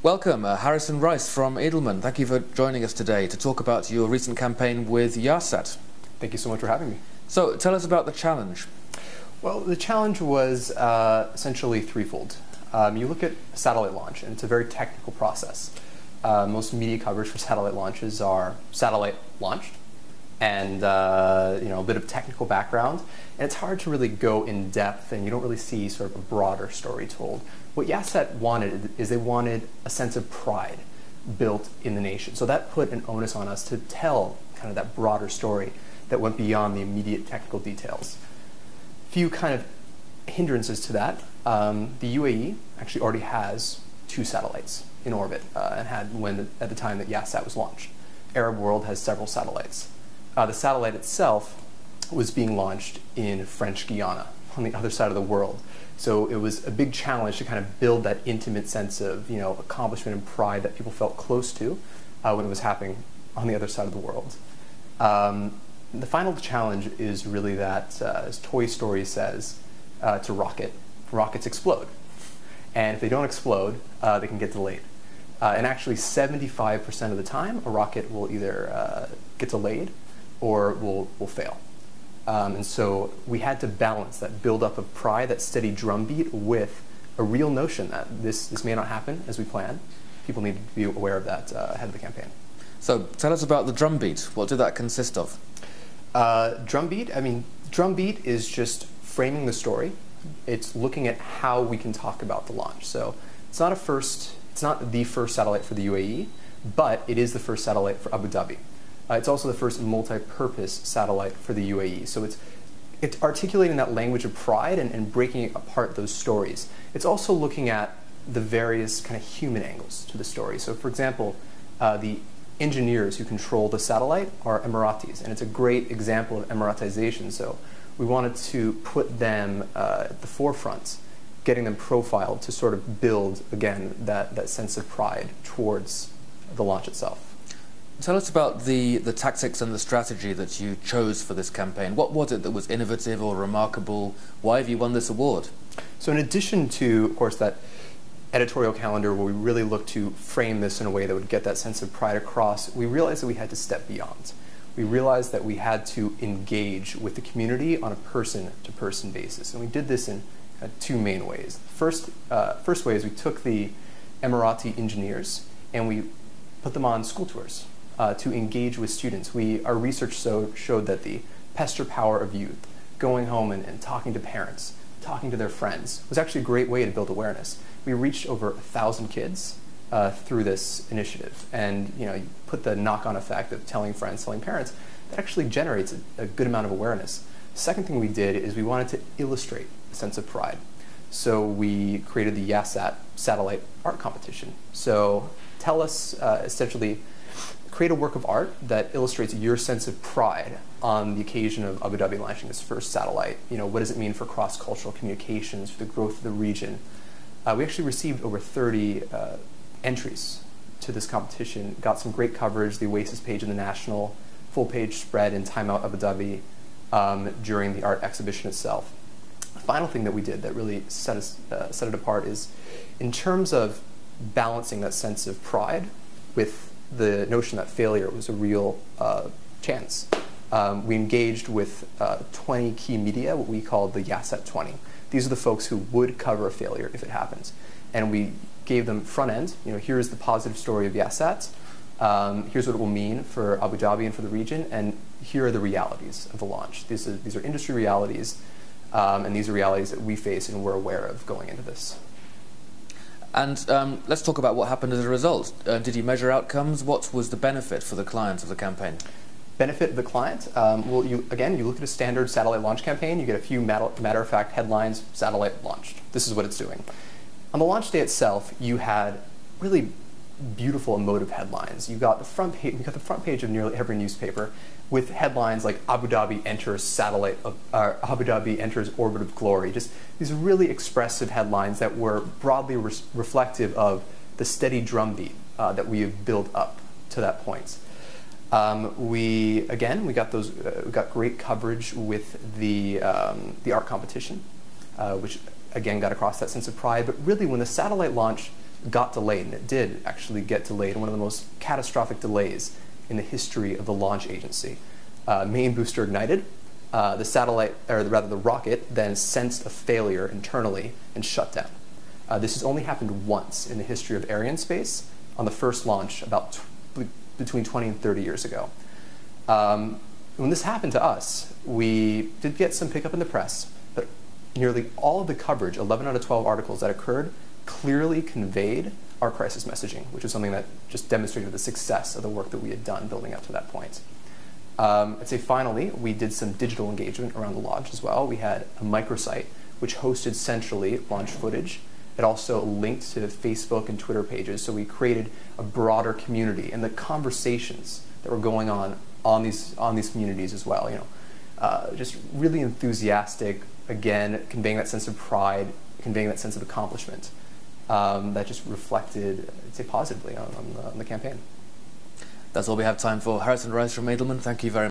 Welcome, Harrison Rice from Edelman. Thank you for joining us today to talk about your recent campaign with Yahsat. Thank you so much for having me. So tell us about the challenge. Well, the challenge was essentially threefold. You look at satellite launch, and it's a very technical process. Most media coverage for satellite launches are satellite launched, and a bit of technical background. And it's hard to really go in depth, and you don't really see sort of a broader story told. What Yahsat wanted is they wanted a sense of pride built in the nation. So that put an onus on us to tell kind of that broader story that went beyond the immediate technical details. Few kind of hindrances to that. The UAE actually already has 2 satellites in orbit and had at the time that Yahsat was launched. Arab world has several satellites. The satellite itself was being launched in French Guiana on the other side of the world. So it was a big challenge to kind of build that intimate sense of accomplishment and pride that people felt close to when it was happening on the other side of the world. The final challenge is really that, as Toy Story says, to rockets explode. And if they don't explode, they can get delayed. And actually 75% of the time, a rocket will either get delayed or will fail. And so we had to balance that buildup of pride, that steady drumbeat, with a real notion that this may not happen as we plan. People need to be aware of that ahead of the campaign. So tell us about the drumbeat. What did that consist of? Drumbeat is just framing the story. It's looking at how we can talk about the launch. So it's not the first satellite for the UAE, but it is the first satellite for Abu Dhabi. It's also the first multi-purpose satellite for the UAE. So it's articulating that language of pride and breaking apart those stories. It's also looking at the various kind of human angles to the story. So for example, the engineers who control the satellite are Emiratis, and it's a great example of Emiratization. So we wanted to put them at the forefront, getting them profiled to sort of build, again, that sense of pride towards the launch itself. Tell us about the tactics and the strategy that you chose for this campaign. What was it that was innovative or remarkable? Why have you won this award? So in addition to, of course, that editorial calendar where we really looked to frame this in a way that would get that sense of pride across, we realized that we had to step beyond. We realized that we had to engage with the community on a person-to-person basis. And we did this in 2 main ways. First way is we took the Emirati engineers and we put them on school tours to engage with students. Our research showed that the pester power of youth, going home and talking to parents, talking to their friends, was actually a great way to build awareness. We reached over 1,000 kids through this initiative. And you put the knock-on effect of telling friends, telling parents, that actually generates a good amount of awareness. Second thing we did is we wanted to illustrate a sense of pride. So we created the Yahsat Satellite Art Competition. So tell us, essentially, create a work of art that illustrates your sense of pride on the occasion of Abu Dhabi launching its first satellite. What does it mean for cross-cultural communications, for the growth of the region? We actually received over 30 entries to this competition, got some great coverage, the Oasis page in the National, full-page spread in Time Out Abu Dhabi during the art exhibition itself. The final thing that we did that really set it apart is, in terms of balancing that sense of pride with the notion that failure was a real chance, we engaged with 20 key media, what we called the Yahsat 20. These are the folks who would cover a failure if it happens. And we gave them front end, here's the positive story of Yahsat, here's what it will mean for Abu Dhabi and for the region, and here are the realities of the launch. These are industry realities, and these are realities that we face and we're aware of going into this. And let's talk about what happened as a result. Did you measure outcomes? What was the benefit for the client of the campaign? Benefit of the client? Well, you look at a standard satellite launch campaign, you get a few matter-of-fact headlines, satellite launched. This is what it's doing. On the launch day itself, you had really beautiful, emotive headlines. You got the front page of nearly every newspaper with headlines like Abu Dhabi enters Abu Dhabi enters orbit of glory. Just these really expressive headlines that were broadly reflective of the steady drumbeat that we have built up to that point. We got great coverage with the art competition, which again got across that sense of pride. But really, when the satellite launched, got delayed, and it did actually get delayed, one of the most catastrophic delays in the history of the launch agency. Main booster ignited, the satellite, or rather the rocket, then sensed a failure internally and shut down. This has only happened once in the history of Arianespace, on the first launch about between 20 and 30 years ago. When this happened to us, we did get some pickup in the press, but nearly all of the coverage, 11 out of 12 articles that occurred, clearly conveyed our crisis messaging, which is something that just demonstrated the success of the work that we had done building up to that point. I'd say finally, we did some digital engagement around the launch as well. We had a microsite which hosted centrally launch footage. It also linked to Facebook and Twitter pages, so we created a broader community, and the conversations that were going on these communities as well. Just really enthusiastic. Again, conveying that sense of pride, conveying that sense of accomplishment that just reflected, I'd say, positively on the campaign. That's all we have time for. Harrison Rice from Edelman, thank you very much.